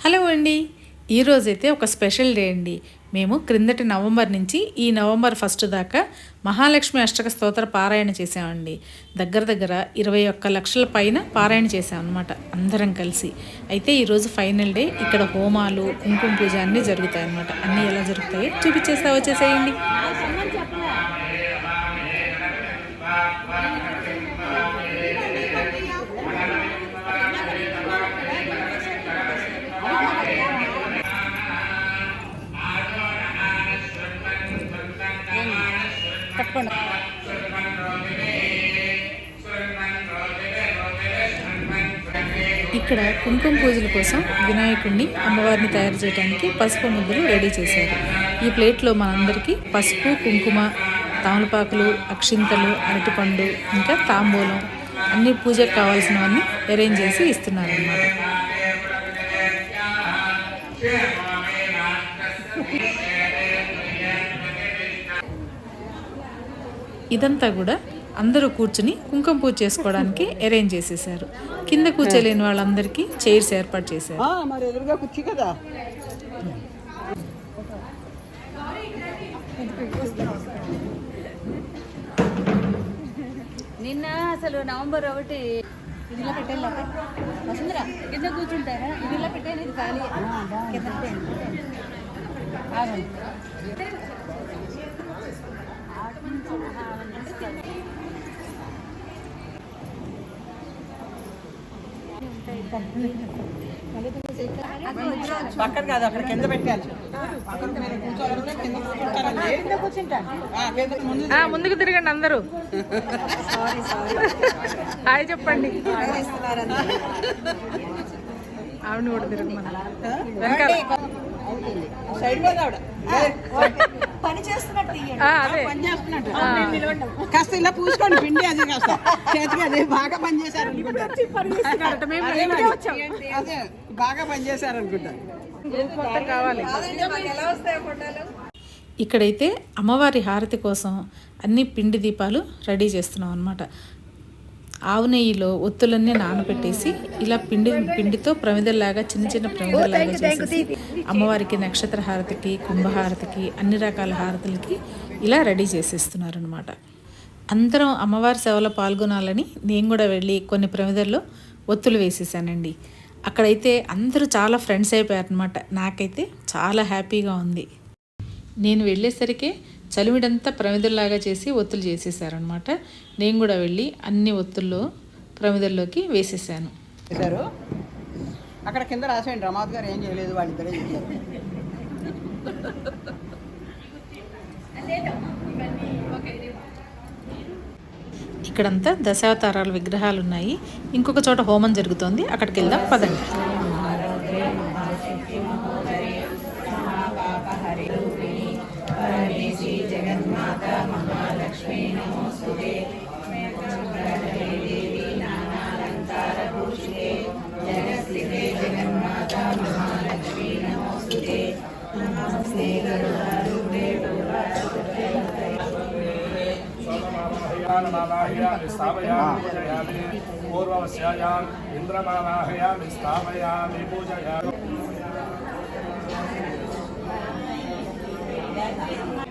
Hello అండి. ఈరోజైతే ఒక స్పెషల్ డే అండి. మేము క్రిందటి నవంబర్ నుంచి ఈ నవంబర్ 1 దాకా మహాలక్ష్మి అష్టక స్తోత్ర పారాయణ చేసామండి. దగ్గర 21 లక్షల పైన పారాయణ చేసామన్నమాట అందరం కలిసి. అయితే ఈరోజు ఫైనల్ డే. ఇక్కడ హోమాలు, కుంకుమ పూజ అన్నీ జరుగుతాయి అన్నమాట. అన్నీ ఎలా జరుగుతాయో చూపించేస్తా, వచ్చేసేయండి. ఇక్కడ కుంకుమ పూజల కోసం వినాయకుడిని, అమ్మవారిని తయారు చేయడానికి పసుపు ముద్దలు రెడీ చేశారు. ఈ ప్లేట్లో మనందరికీ పసుపు, కుంకుమ, తమలపాకులు, అక్షింతలు, అరటిపండు, ఇంకా తాంబూలం అన్ని పూజకు కావాల్సినవన్నీ అరేంజ్ చేసి ఇస్తున్నారన్నమాట. ఇదంతా కూడా అందరూ కూర్చుని కుంకుమ పూజ చేసుకోవడానికి అరేంజ్ చేసేసారు. కింద కూర్చోలేని వాళ్ళందరికీ చైర్స్ ఏర్పాటు చేశారు. నిన్న అసలు నవంబర్ 1 ఇదిలో పెట్టేలా వసుంధర కింద కూర్చుంటారా? ఇదిలో పెట్టేది ఇది ఖాళీ కింద పక్కన కాదు, అక్కడ కింద పెట్టాలి. ముందుకు తిరగండి అందరూ. హాయ్ చెప్పండి. ఆవిడ కూడా తిరగమని పని చేస్తున్నట్టు కాస్త ఇలా పూసుకోండి పిండి. అది కాస్త చేతికి అదే బాగా పనిచేశారు అనుకుంటా. అదే బాగా పనిచేశారు అనుకుంటా. ఇక్కడైతే అమ్మవారి హారతి కోసం అన్ని పిండి దీపాలు రెడీ చేస్తున్నాం అన్నమాట. ఆవు నెయ్యిలో ఒత్తులన్నీ నానబెట్టేసి ఇలా పిండితో ప్రమిదల్లాగా చిన్న ప్రమిదల్లాగా చేసేసి అమ్మవారికి నక్షత్ర హారతికి, కుంభహారతికి, అన్ని రకాల హారతులకి ఇలా రెడీ చేసేస్తున్నారు అనమాట. అందరం అమ్మవారి సేవలో పాల్గొనాలని నేను కూడా వెళ్ళి కొన్ని ప్రమిదల్లో ఒత్తులు వేసేసానండి. అక్కడైతే అందరూ చాలా ఫ్రెండ్స్ అయిపోయారనమాట. నాకైతే చాలా హ్యాపీగా ఉంది. నేను వెళ్ళేసరికి చలిమిడంతా ప్రమిదల్లాగా చేసి ఒత్తులు చేసేసారనమాట. నేను కూడా వెళ్ళి అన్ని ఒత్తుల్లో ప్రమిదల్లోకి వేసేసాను. అక్కడ కింద రాసేయండి, రమాద్ గారు ఏం చేయలేదు, వాళ్ళిద్దరే చేశారు. ఇక్కడంతా దశావతారాల విగ్రహాలు ఉన్నాయి. ఇంకొక చోట హోమం జరుగుతోంది, అక్కడికి వెళ్దాం పదండి. పూర్వవస్యాయాం ఇంద్రమావాహయామి స్థాపయామి పూజయామి.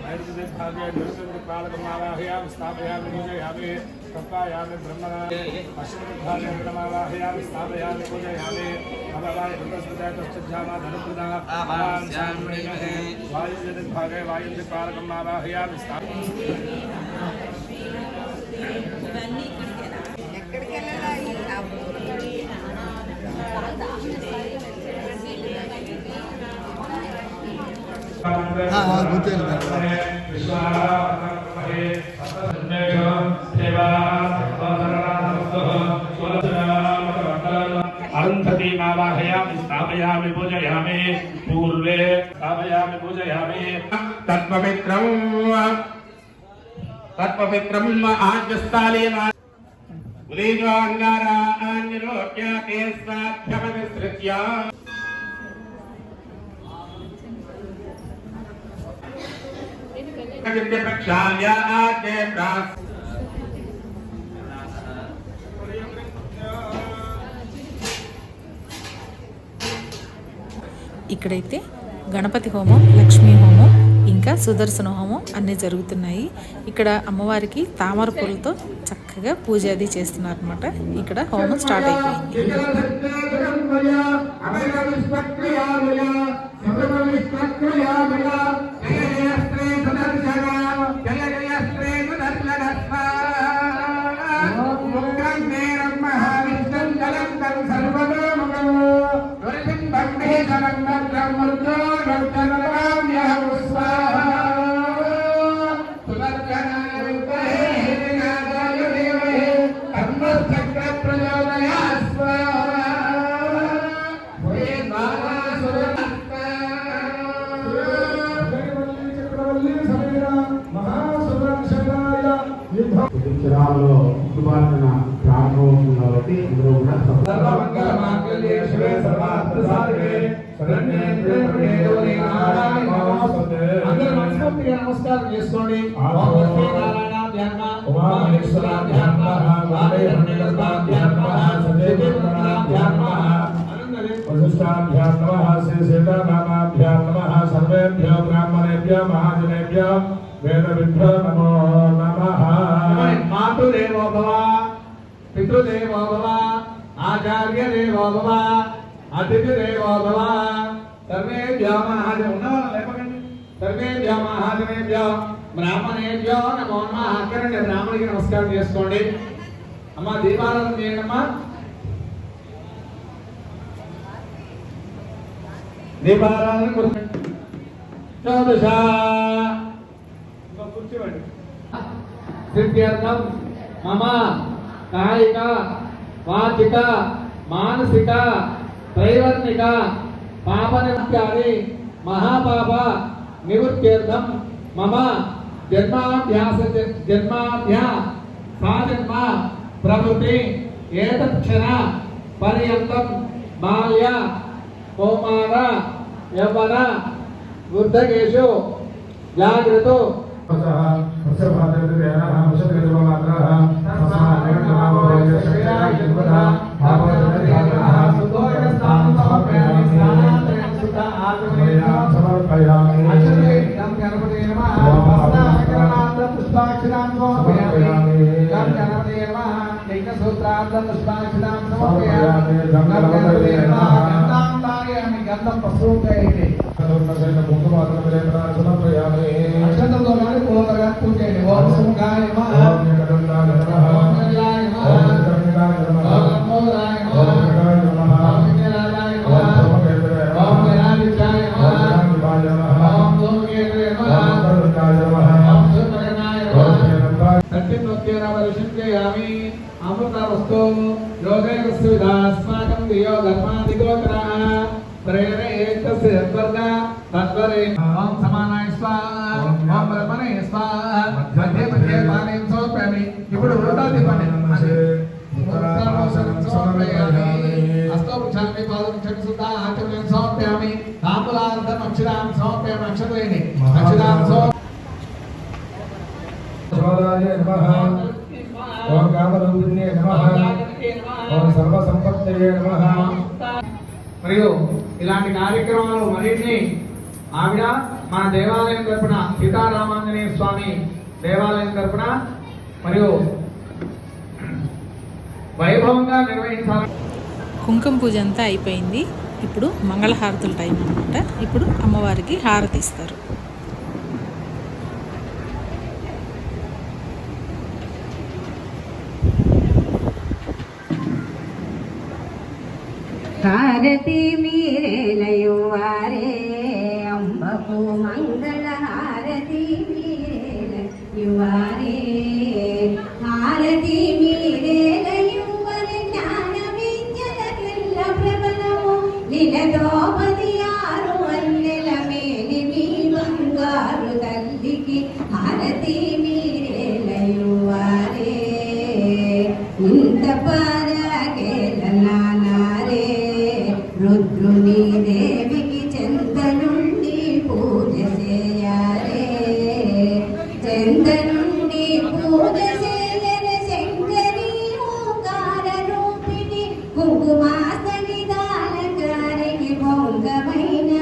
నైరుతిదిగ్భాగే నైరుతిదిక్పాలకమావాహయామి స్థాపయామి పూజయామి. తత్వాయామి బ్రహ్మణ పశ్చిమదిగ్భాగే ఇంద్రమావాహయామి స్థాపయామి పూజయామి. భగవాన్ బృహస్పతిశ్చామా ధనుప్రదా వాయుదిగ్భాగే వాయుదిక్పాలకమావాహయామి స్థాపయామి. అరుంధతి మావాహయామి స్థాపయామి పూజయామి. పూర్వే స్థాపయామి పూజయామి. తత్పవిత్రం ఆజ్ఞస్థాలేన ఉదీజాంగారాన్యలోక్యాతే సాధ్యమవిసృత్య విద్యప్రక్షాల్య ఆద్య ప్రాస్. ఇక్కడైతే గణపతి హోమం, లక్ష్మీ హోమం, ఇంకా సుదర్శన హోమం అన్నీ జరుగుతున్నాయి. ఇక్కడ అమ్మవారికి తామర పూలతో చక్కగా పూజ అది చేస్తున్నారు అనమాట. ఇక్కడ హోమం స్టార్ట్ అయిపోయింది. చిరాలలో శుభార్చన ప్రారంభమవుతుంది కాబట్టి అందరూ కూడా నమస్కారం చేసుకోండి. సర్వేభ్యో బ్రాహ్మణేభ్యో మహాజనేభ్యో వేదవిభ్యో నమో నమః. మాతృదేవో భవ, పితృదేవో భవ, ఆచార్యదేవో భవ, అతిథిదేవో భవ. సర్వేభ్యో సర్వేభ్యో మహాజనేభ్యో బ్రాహ్మణేభ్యో నమో నమః. అక్కడండి బ్రాహ్మణికి నమస్కారం చేసుకోండి. అమ్మ దీపారాధన చేయండి అమ్మా. దీపారాధన చోదశ కూర్చోండి. సిద్ధ్యర్థం మమ కాయిక వాచిక మానసిక త్రైవర్ణిక పాపనిత్యాది మహాపాప నివృత్త్యర్థం మమ జన్మాధ్య సాజన్మ ప్రవృత్తి ఏతక్షణ పర్యంతం బాల్య కౌమార యవ్వన వృద్ధకేషు జాగ్రత్త అమృతవస్తు యోగైకస్విదాస్మాకం దియో ధర్మాధిగోచరః ప్రేరయేతస్య యద్వర్గ తద్వరే. ఓం సమానాయ స్వాహా, ఓం బ్రహ్మణే స్వాహా. మధ్య మధ్య పానీయం సమర్పయామి. ఇప్పుడు వృతా దీపాన్ని అష్టోపచారాన్ని పాదం సుద్ధా ఆచమనం సమర్పయామి. తాంబూలార్థం అక్షరాం సమర్పయామి. అక్షతలేని అక్షరాం ఓం కామరూపిణ్యే నమః, ఓం సర్వసంపత్తయే నమః. మరియు ఇలాంటి కార్యక్రమాలు మరిన్ని ఆవిడ మన దేవాలయం తరపున సీతారామాంజనేయ స్వామి దేవాలయం తరపున మరియు వైభవంగా నిర్వహించాలి. కుంకుమ పూజ అంతా అయిపోయింది. ఇప్పుడు మంగళహారతుల టైం అన్నమాట. ఇప్పుడు అమ్మవారికి హారతి ఇస్తారు. హారతి మీరేలయువారే అంబకు మంగళ హారతి మీరేలయువారే. హారతి మీరేలయువరే జ్ఞాన విద్యలకెల్ల ప్రబలము లీలదోపది ఆరు వన్నెల మేని మీ బంగారు తల్లికి హారతి మీరేలయువారే. ఇంత పరకేలనారే రుద్రుని దేవికి చెంతనుండి పూజ చేయారే. చెంతనుండి పూజ చేయర శంకరి ఓంకార రూపిణి కుంకుమాసని దానకారికి భోంగమైన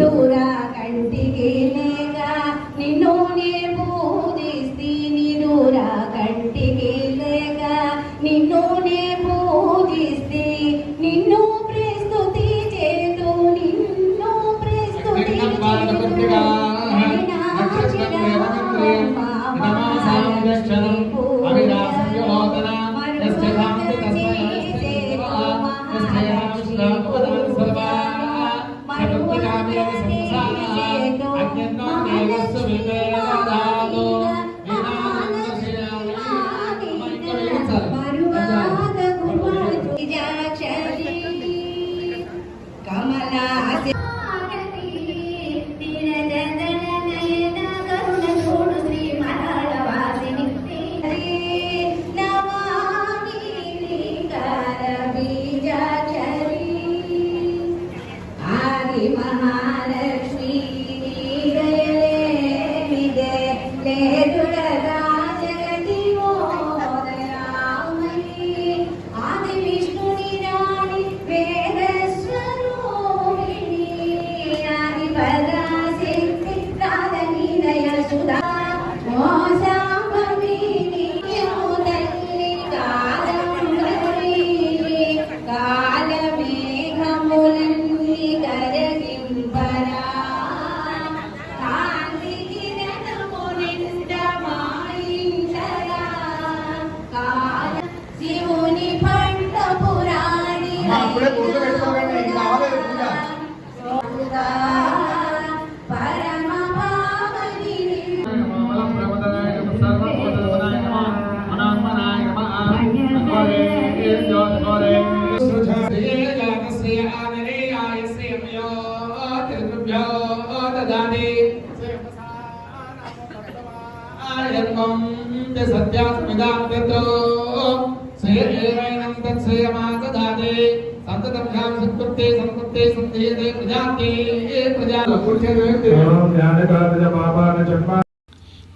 నిదురా కంటికి లేక నిన్ను నే పూజిస్తి నిదురా కంటికి లేక నిన్ను నే పూజిస్తి నిన్ను ప్రస్తుతి చేతు నిన్ను ప్రస్తుతి కమలా మహాలక్ష్మి జగతి ఆది విష్ణుని రాణి వేద స్వరూపిణి ఆది పరాశక్తి రాధనీదయ సుధా మోసాంబిని తల్లి కాదంబరి కాలమేఘములన్నీ కరగింపరా కాంతి కిరణము నిండ మాయించరా కాల శివుని పంట పురాణి పరమ పావని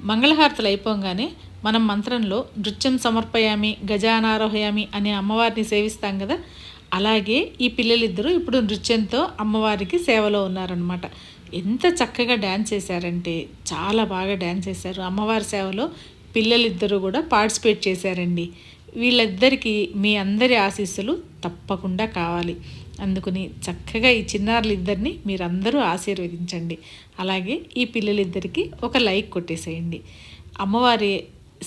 మంగళహారతులు అయిపోగానే మనం మంత్రంలో నృత్యం సమర్పయామి గజానారోహయామి అనే అమ్మవారిని సేవిస్తాం కదా, అలాగే ఈ పిల్లలిద్దరూ ఇప్పుడు నృత్యంతో అమ్మవారికి సేవలో ఉన్నారనమాట. ఎంత చక్కగా డ్యాన్స్ చేశారంటే చాలా బాగా డ్యాన్స్ చేశారు. అమ్మవారి సేవలో పిల్లలిద్దరూ కూడా పార్టిసిపేట్ చేశారండి. వీళ్ళిద్దరికీ మీ అందరి ఆశీస్సులు తప్పకుండా కావాలి. అందుకని చక్కగా ఈ చిన్నారులిద్దరిని మీరందరూ ఆశీర్వదించండి. అలాగే ఈ పిల్లలిద్దరికీ ఒక లైక్ కొట్టేసేయండి. అమ్మవారి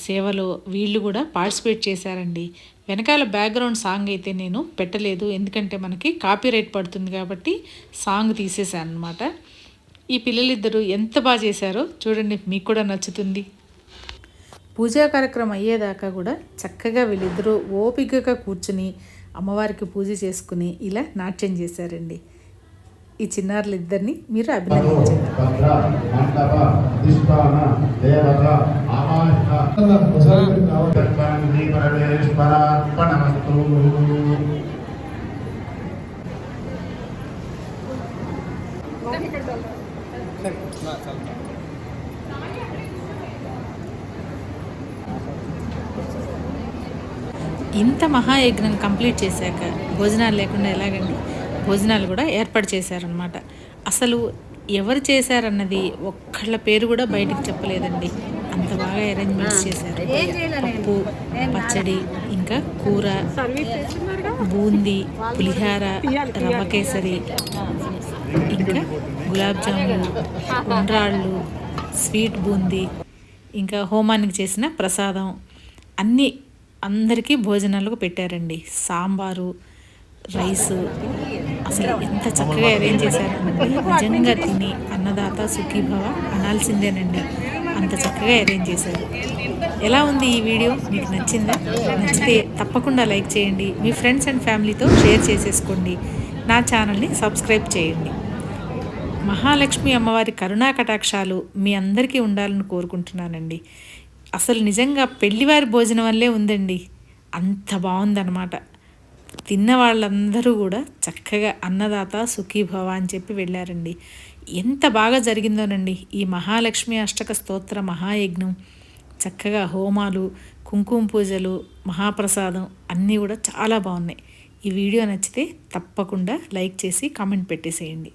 సేవలో వీళ్ళు కూడా పార్టిసిపేట్ చేశారండి. వెనకాల బ్యాక్గ్రౌండ్ సాంగ్ అయితే నేను పెట్టలేదు, ఎందుకంటే మనకి కాపీరైట్ పడుతుంది కాబట్టి సాంగ్ తీసేసాను అనమాట. ఈ పిల్లలిద్దరూ ఎంత బాగా చేశారో చూడండి, మీకు కూడా నచ్చుతుంది. పూజా కార్యక్రమం అయ్యేదాకా కూడా చక్కగా వీళ్ళిద్దరూ ఓపికగా కూర్చుని అమ్మవారికి పూజ చేసుకుని ఇలా నాట్యం చేశారండి. ఈ చిన్నారులిద్దరిని మీరు అభినందించండి. ఇంత మహాయజ్ఞం కంప్లీట్ చేశాక భోజనాలు లేకుండా ఎలాగండి, భోజనాలు కూడా ఏర్పాటు చేశారనమాట. అసలు ఎవరు చేశారన్నది ఒక్కళ్ళ పేరు కూడా బయటికి చెప్పలేదండి. అంత బాగా అరేంజ్మెంట్స్ చేశారు. పప్పు, పచ్చడి, ఇంకా కూర, బూందీ, పులిహార, రవ్వ కేసరి, ఇంకా గులాబ్ జాములు, ఉండ్రాళ్ళు, స్వీట్ బూందీ, ఇంకా హోమానికి చేసిన ప్రసాదం అన్నీ అందరికీ భోజనాలకు పెట్టారండి. సాంబారు, రైసు, అసలు ఎంత చక్కగా అరేంజ్ చేశారండి. నిజంగా తిని అన్నదాత సుఖీభవ అనాల్సిందేనండి, అంత చక్కగా అరేంజ్ చేశారు. ఎలా ఉంది ఈ వీడియో? మీకు నచ్చిందా? నచ్చితే తప్పకుండా లైక్ చేయండి, మీ ఫ్రెండ్స్ అండ్ ఫ్యామిలీతో షేర్ చేసేసుకోండి, నా ఛానల్ని సబ్స్క్రైబ్ చేయండి. మహాలక్ష్మి అమ్మవారి కరుణా కటాక్షాలు మీ అందరికీ ఉండాలని కోరుకుంటున్నానండి. అసలు నిజంగా పెళ్లివారి భోజనం వల్లే ఉందండి, అంత బాగుందన్నమాట. తిన్న వాళ్ళందరూ కూడా చక్కగా అన్నదాత సుఖీభవ అని చెప్పి వెళ్ళారండి. ఎంత బాగా జరిగిందోనండి ఈ మహాలక్ష్మి అష్టక స్తోత్ర మహాయజ్ఞం. చక్కగా హోమాలు, కుంకుమ పూజలు, మహాప్రసాదం అన్నీ కూడా చాలా బాగున్నాయి. ఈ వీడియో నచ్చితే తప్పకుండా లైక్ చేసి కామెంట్ పెట్టేసేయండి.